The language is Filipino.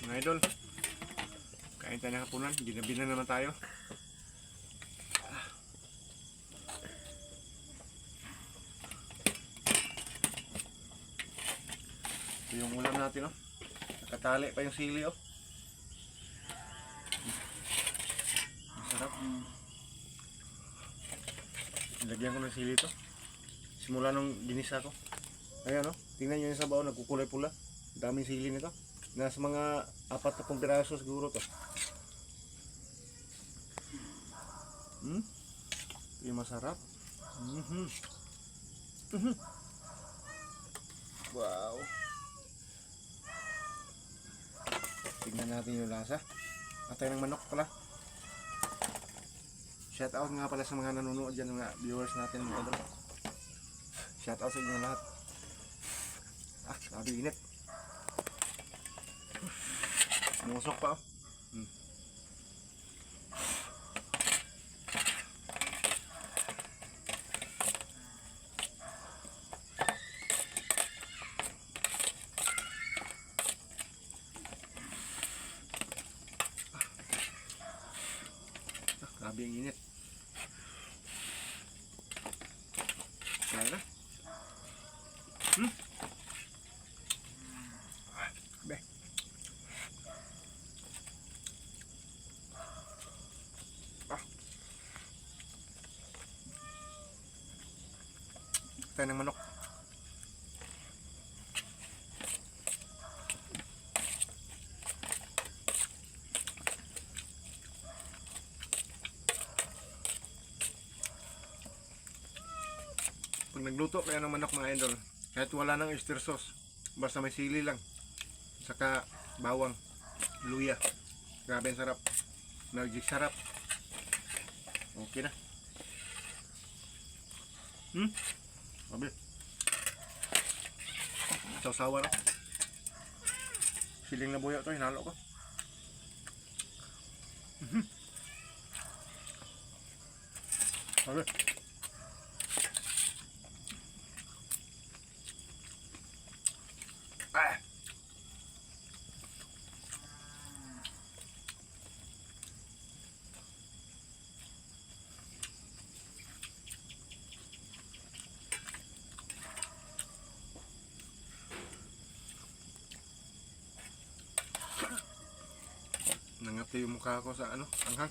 Mga idol, kain tayo ng hapunan. Ginabi na naman tayo. Ito yung ulam natin, oh. Nakatali pa yung sili, oh. Masarap. Lagyan ko ng sili ito. Simula nung ginisa ko. Ayan, oh. Tingnan nyo yung sabaw, nagkukulay pula. Daming sili nito. Nasa mga 40 piraso siguro to. Ito yung masarap. Wow. Tingnan natin yung lasa. Atay ng manok pala. Shout out nga pala sa mga nanonood dyan, mga viewers natin, mga idol. Shout out sa inyo lahat. Grabe init. Musok pa, oh. Grabe ang init. Kaya na. Be. Tayo ng manok. Pag nagluto kayo ng manok, mga idol, kahit wala nang oyster sauce, basta may sili lang, saka bawang, luya, grabe ang sarap. Magic sarap. Okay na. Grabe. Sausawa na. Siling na buyo to, hinalo ko. Grabe. Nangati yung mukha ko sa anghang.